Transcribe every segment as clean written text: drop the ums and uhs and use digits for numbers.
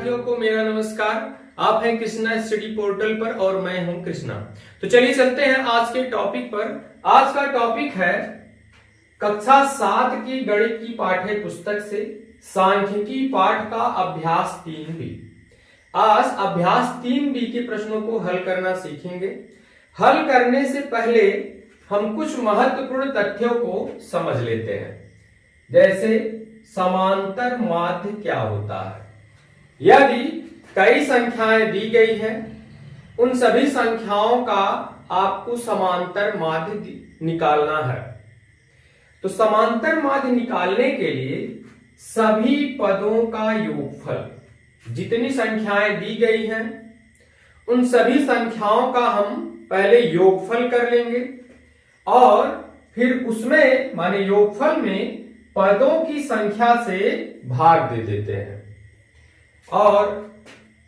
विद्यार्थियों को मेरा नमस्कार। आप हैं कृष्णा स्टडी पोर्टल पर और मैं हूं कृष्णा। तो चलिए चलते हैं आज के टॉपिक पर। आज का टॉपिक है कक्षा 7 की गणित की पाठ्य पुस्तक से सांख्यिकी पाठ का अभ्यास 3B। आज अभ्यास 3B के प्रश्नों को हल करना सीखेंगे। हल करने से पहले हम कुछ महत्वपूर्ण तथ्यों को समझ लेते हैं, जैसे समांतर माध्य क्या होता है। यदि कई संख्याएं दी गई हैं, उन सभी संख्याओं का आपको समांतर माध्य निकालना है। तो समांतर माध्य निकालने के लिए सभी पदों का योगफल, जितनी संख्याएं दी गई हैं उन सभी संख्याओं का हम पहले योगफल कर लेंगे और फिर उसमें माने योगफल में पदों की संख्या से भाग दे देते हैं। और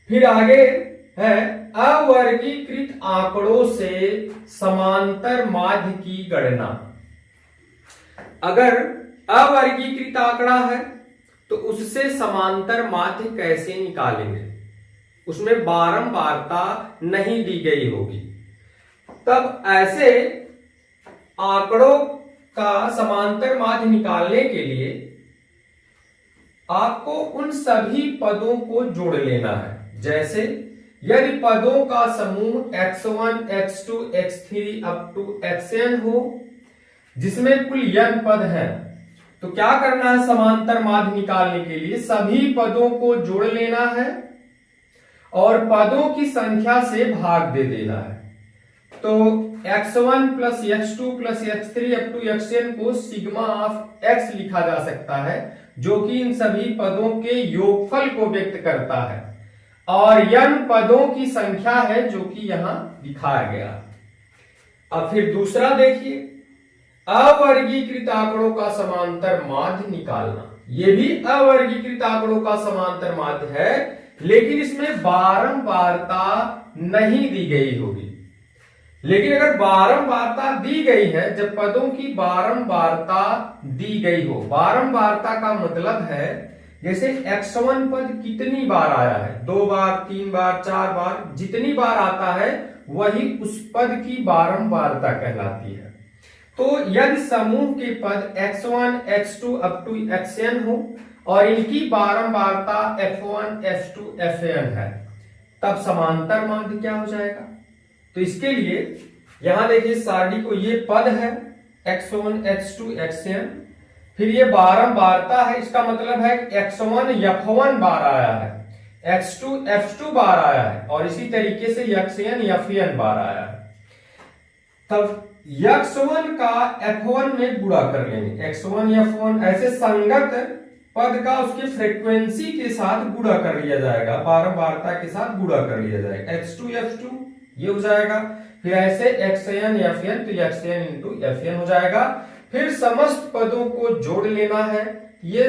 फिर आगे है अवर्गीकृत आंकड़ों से समांतर माध्य की गणना। अगर अवर्गीकृत आंकड़ा है तो उससे समांतर माध्य कैसे निकालेंगे, उसमें बारंबारता नहीं दी गई होगी। तब ऐसे आंकड़ों का समांतर माध्य निकालने के लिए आपको उन सभी पदों को जोड़ लेना है। जैसे यदि पदों का समूह x1, x2, x3 up to xn हो, जिसमें कुल n पद है, तो क्या करना है, समांतर माध्य निकालने के लिए सभी पदों को जोड़ लेना है और पदों की संख्या से भाग दे देना है। तो x1 plus x2 plus x3 up to xn को सिग्मा ऑफ x लिखा जा सकता है, जो कि इन सभी पदों के योगफल को व्यक्त करता है, और n पदों की संख्या है जो कि यहां दिखाया गया। अब फिर दूसरा देखिए, अवर्गीकृत आंकड़ों का समांतर माध्य निकालना। यह भी अवर्गीकृत आंकड़ों का समांतर माध्य है, लेकिन इसमें बारंबारता नहीं दी गई होगी। लेकिन अगर बारंबारता दी गई है, जब पदों की बारंबारता दी गई हो, बारंबारता का मतलब है जैसे x1 पद कितनी बार आया है, 2 बार, 3 बार, 4 बार, जितनी बार आता है वही उस पद की बारंबारता कहलाती है। तो यदि समूह के पद x1, x2 up to xn हो और इनकी बारंबारता f1, f2, fn है, तब समांतर माध्य क्या हो जाएगा। तो इसके लिए यहां देखिए सारणी को, ये पद है x1, x2, xn, फिर ये बारंबारता है, इसका मतलब है कि x1 f1 बार आया है, x2 f2 बार आया है और इसी तरीके से xn fn बार आया है। तब x1 का f1 में गुणा कर लेंगे, x1 f1 ऐसे संगत पद का उसके फ्रीक्वेंसी के साथ गुणा कर लिया जाएगा, बारंबारता के साथ गुणा कर लिया जाएगा, x2 f2 ये हो जाएगा। फिर ऐसे xn fn, तो xn इंटू fn हो जाएगा। फिर समस्त पदों को जोड़ लेना है, ये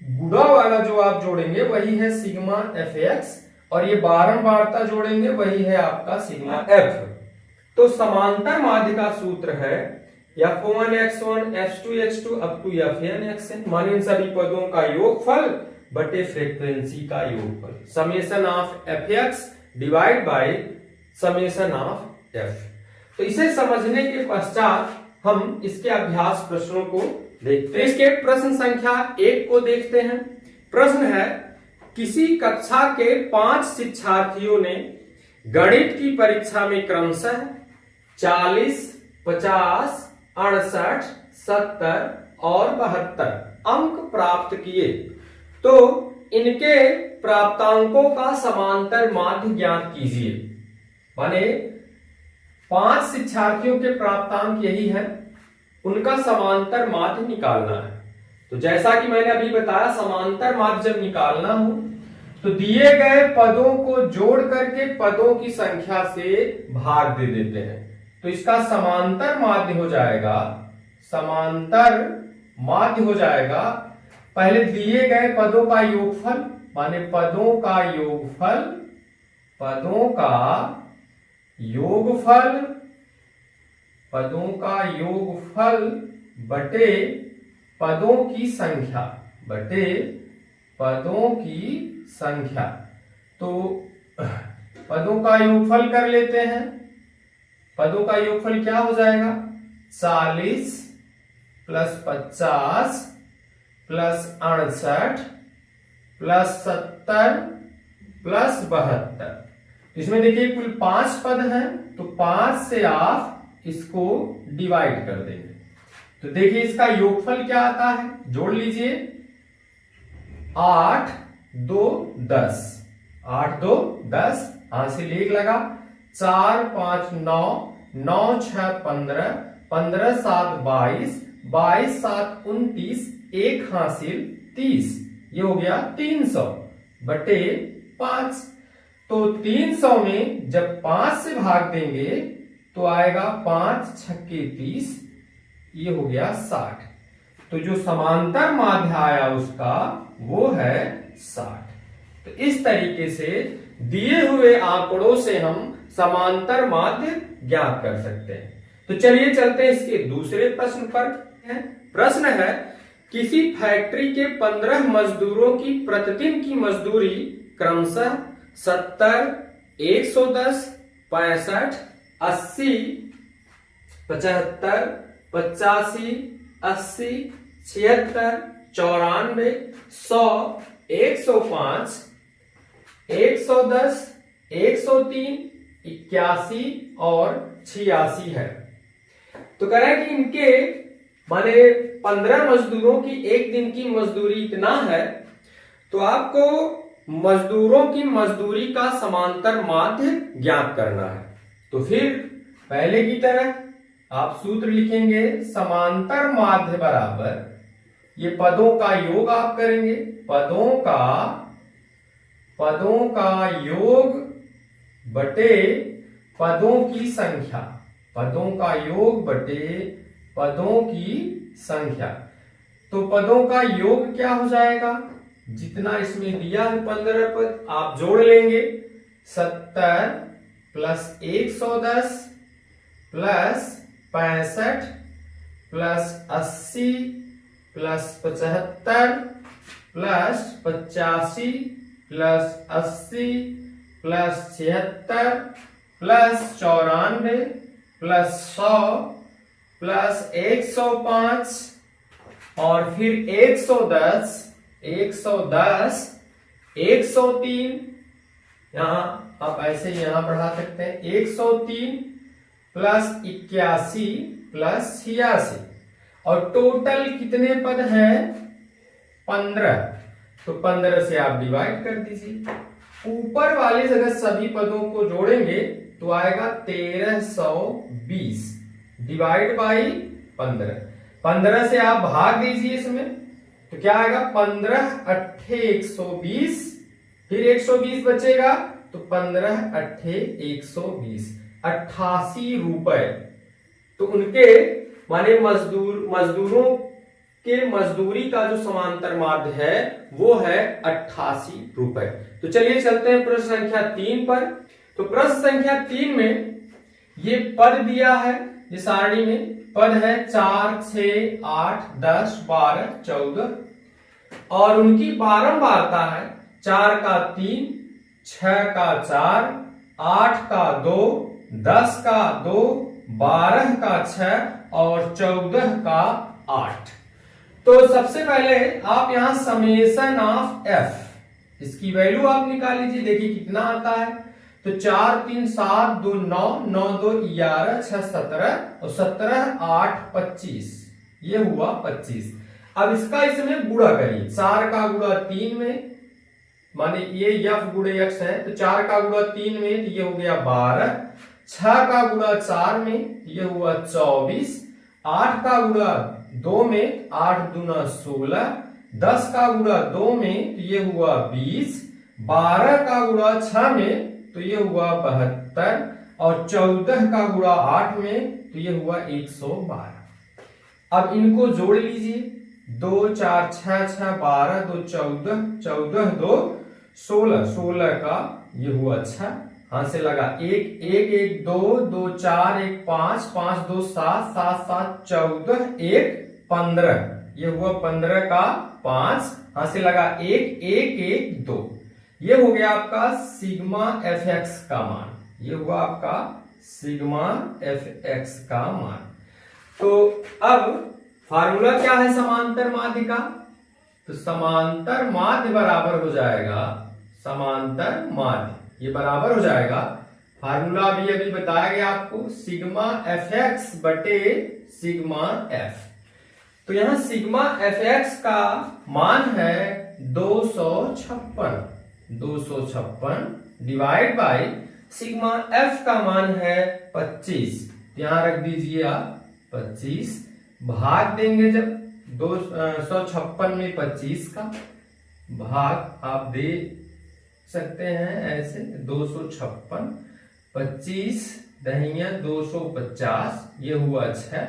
गुणा वाला जो आप जोड़ेंगे वही है सिग्मा fx, और ये बारंबारता जोड़ेंगे वही है आपका सिग्मा f। तो समांतर माध्य का सूत्र है f1 x1 f2 x2 up to fn xn, माने इन सभी पदों का योगफल बटे फ्रीक्वेंसी का योगफल, summation of fx divide by summation of f। तो इसे समझने के पश्चात हम इसके अभ्यास प्रश्नों को देखते हैं। इसके प्रश्न संख्या 1 को देखते हैं। प्रश्न है, किसी कक्षा के 5 शिक्षार्थियों ने गणित की परीक्षा में क्रमशः 40, 50, 68, 70 और 72 अंक प्राप्त किए, तो इनके प्राप्तांकों का समांतर माध्य ज्ञात कीजिए। माने 5 शिक्षार्थियों के प्राप्तांक यही है, उनका समांतर माध्य निकालना है। तो जैसा कि मैंने अभी बताया, समांतर माध्य जब निकालना हो तो दिए गए पदों को जोड़ करके पदों की संख्या से भाग दे देते हैं। तो इसका समांतर माध्य हो जाएगा, समांतर माध्य हो जाएगा पहले दिए गए पदों का योगफल, माने पदों का योगफल, पदों का योगफल, पदों का योगफल बटे पदों की संख्या, बटे पदों की संख्या। तो पदों का योगफल कर लेते हैं। पदों का योगफल क्या हो जाएगा? 40 प्लस 50 प्लस 68 प्लस 70 प्लस 72। इसमें देखिए कुल 5 पद हैं, तो 5 से आप इसको डिवाइड कर देंगे। तो देखिए इसका योगफल क्या आता है, जोड़ लीजिए। 8 2 10, 8 2 10, हासिल 1 लगा। 4 5 9, 9 6 15, 15 7 22, 22 7 29, 1 हासिल 30। ये हो गया 300 बटे 5। तो 300 में जब 5 से भाग देंगे तो आएगा 5 छक्के 30, ये हो गया 60। तो जो समांतर माध्य आया उसका वो है 60। तो इस तरीके से दिए हुए आंकड़ों से हम समांतर माध्य ज्ञात कर सकते हैं। तो चलिए चलते हैं इसके दूसरे प्रश्न पर। प्रश्न है, किसी फैक्ट्री के 15 मजदूरों की प्रतिदिन की मजदूरी क्रमशः 70, 110, 65, 80, 75, 85, 80, 76, 94, 100, 105, 110, 103, 81 और 86 है। तो कह रहा है कि इनके माने 15 मजदूरों की एक दिन की मजदूरी इतना है, तो आपको मजदूरों की मजदूरी का समांतर माध्य ज्ञात करना है। तो फिर पहले की तरह आप सूत्र लिखेंगे, समांतर माध्य बराबर ये पदों का योग आप करेंगे, पदों का योग बटे पदों की संख्या, पदों का योग बटे पदों की संख्या। तो पदों का योग क्या हो जाएगा, जितना इसमें दिया है 15 पद आप जोड़ लेंगे। 70 plus 110 plus 65 plus 80 plus 75 plus 85 plus 80 plus 76 plus 94 plus 100 plus 105 और फिर 110, 110, 103, यहां आप ऐसे यहां बढ़ा सकते हैं। 103 प्लस 81 प्लस 86 और टोटल कितने पद हैं? 15। तो 15 से आप डिवाइड कर दीजिए। ऊपर वाले अगर सभी पदों को जोड़ेंगे तो आएगा 1320 डिवाइड बाई 15। 15 से आप भाग दीजिए इसमें, तो क्या आएगा? 15 अट्ठे 120, फिर 120 बचेगा तो 15 अट्ठे 120, 88 रुपए। तो उनके माने मजदूरों के मजदूरी का जो समांतर माध्य है वो है 88 रुपए। तो चलिए चलते हैं प्रश्न संख्या 3 पर। तो प्रश्न संख्या 3 में ये पद दिया है, ये सारणी में पद है 4, 6, 8, 10, 12, 14 और उनकी बारंबारता है 4 का 3, 6 का 4, 8 का 2, 10 का 2, 12 का 6 और 14 का 8। तो सबसे पहले आप यहां समेशन ऑफ एफ इसकी वैल्यू आप निकाल लीजिए। देखिए कितना आता है, तो 4 3 7 2 9, 9 2 11, 6 17 और 17 8 25, ये हुआ 25। अब इसका इसमें गुणा करिए। 4 का गुणा 3 में, माने ये यफ गुणे यक्स है, तो 4 का गुणा 3 में तो ये हो गया 12, 6 का गुणा 4 में ये हुआ 24, 8 का गुणा 2 में 8 दूना 16, 10 का गुणा 2 में तो ये हुआ 20, 12 का गुणा 6 में तो ये हुआ 72 और 14 का गुणा 8 में तो ये हुआ 112। अब इनको जोड़ लीजिए। 2 4 6 6 12 2 14, 14 2 16, 16 का ये हुआ 6, हाथ से लगा 1 1 1 2 2 4 1 5 5 2 7 7 7 14 1 15, ये हुआ 15 का 5, हाथ से लगा 1 1 1 2। ये हो गया आपका सिग्मा एफ एक्स का मान, ये हुआ आपका सिग्मा एफ एक्स का मान। तो अब फार्मूला क्या है समांतर माध्य का? तो समांतर माध्य बराबर हो जाएगा, समांतर माध्य ये बराबर हो जाएगा, फार्मूला अभी अभी बताया गया आपको, सिग्मा एफ एक्स बटे सिग्मा एफ। तो यहां सिग्मा एफ एक्स का मान है 256 डिवाइड बाय सिग्मा एफ का मान है 25, यहां रख दीजिए आप 25, भाग देंगे जब 256 में 25 का भाग आप दे सकते हैं ऐसे, 256 25 दहिया 250, ये हुआ 6।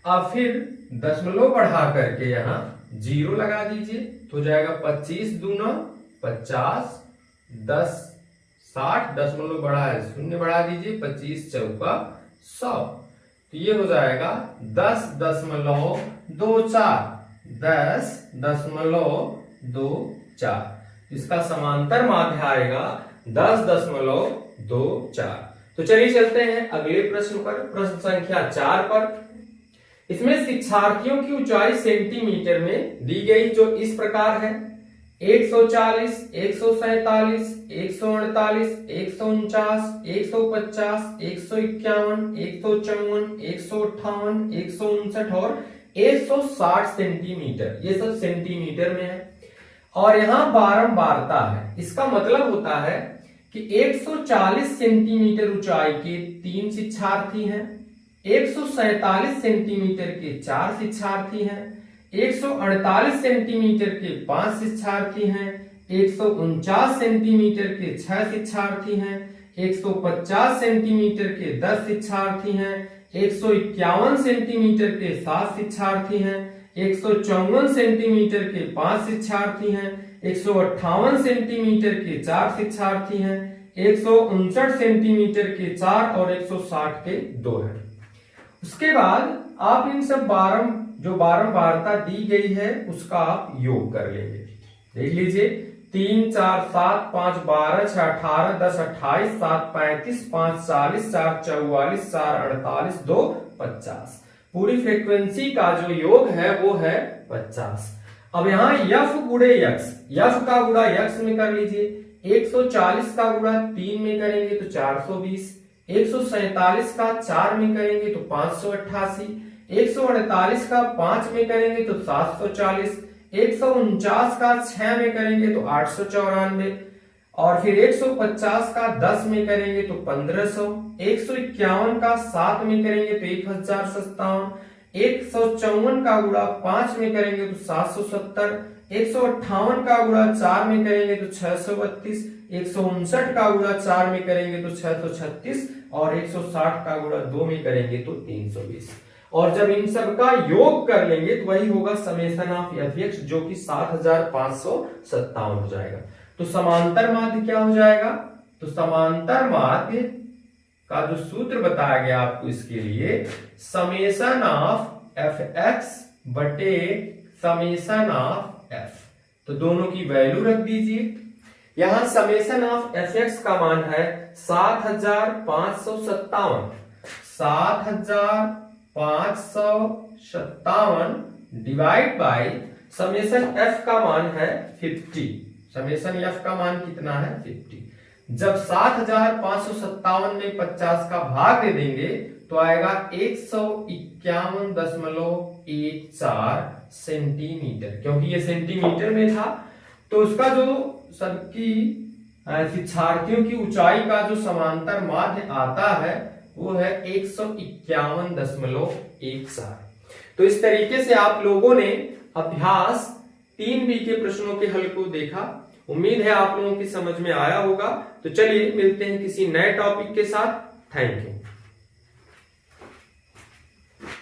अब फिर दशमलव बढ़ा करके यहाँ 0 लगा दीजिए, तो हो जाएगा 25 दूना 50, 10 60, दशमलव बढ़ा है 0 बढ़ा दीजिए, 25 चौका 100, तो ये हो जाएगा 10.24, 10.24, इसका समांतर माध्य आएगा 10.24। तो चलिए चलते हैं अगले प्रश्न पर, प्रश्न संख्या 4 पर। इसमें शिक्षार्थियों की ऊंचाई सेंटीमीटर में दी गई जो इस प्रकार है, 140, 147, 148, 149, 150, 151, 154, 158, 159 और 160 सेंटीमीटर, ये सब सेंटीमीटर में है। और यहां बारंबारता है, इसका मतलब होता है कि 140 सेंटीमीटर ऊंचाई के 3 शिक्षार्थी हैं, 147 सेंटीमीटर के 4 शिक्षार्थी हैं, 148 सेंटीमीटर के 5 शिक्षार्थी हैं, 149 सेंटीमीटर के 6 शिक्षार्थी हैं, 150 सेंटीमीटर के 10 शिक्षार्थी हैं, 151 सेंटीमीटर के 7 शिक्षार्थी हैं, 154 सेंटीमीटर के 5 शिक्षार्थी हैं, 158 सेंटीमीटर के 4 शिक्षार्थी हैं, 159 सेंटीमीटर के 4 और 160 के 2 हैं। उसके बाद आप इन सब जो बारंबारता दी गई है उसका आप योग कर लेंगे। देख लीजिए, 3 4 7 5 12 6 18 10 28 7 35 5 40 4 44 4 48 2 50, पूरी फ्रीक्वेंसी का जो योग है वो है 50। अब यहाँ यफ गुणे यक्स, यफ का गुणा यक्स में कर लीजिए, 140 का गुणा 3 में करेंगे तो 420, 147 का 4 में करेंगे तो 588, 148 का 5 में करेंगे तो 740, 149 का 6 में करेंगे तो 894, और फिर 150 का 10 में करेंगे तो 1500, 151 का 7 में करेंगे तो 1057, 154 का गुणा 5 में करेंगे तो 770, 158 का गुणा 4 में करेंगे तो 632, 159 का गुणा 4 में करेंगे तो 636 और 160 का गुणा 2 में करेंगे तो 320। और जब इन सब का योग कर लेंगे तो वही होगा समेशन ऑफ एफ एक्स, जो कि 7557 हो जाएगा। तो समांतर माध्य क्या हो जाएगा? तो समांतर माध्य का जो सूत्र बताया गया आपको इसके लिए, समेशन ऑफ एफ एक्स बटे समेशन ऑफ एफ। तो दोनों की वैल्यू रख दीजिए। यहां समेशन ऑफ एफ एक्स का मान है 7557, 7557 डिवाइड बाय समेशन एफ का मान है 50। समेशन एफ का मान कितना है? 50। जब 7557 में 50 का भाग दे देंगे तो आएगा 151.14 सेंटीमीटर, क्योंकि ये सेंटीमीटर में था। तो उसका जो सबकी शिक्षार्थियों की ऊंचाई का जो समांतर माध्य आता है वो है 151.14। तो इस तरीके से आप लोगों ने अभ्यास 3B के प्रश्नों के हल को देखा। उम्मीद है आप लोगों की समझ में आया होगा। तो चलिए मिलते हैं किसी नए टॉपिक के साथ। Thank you.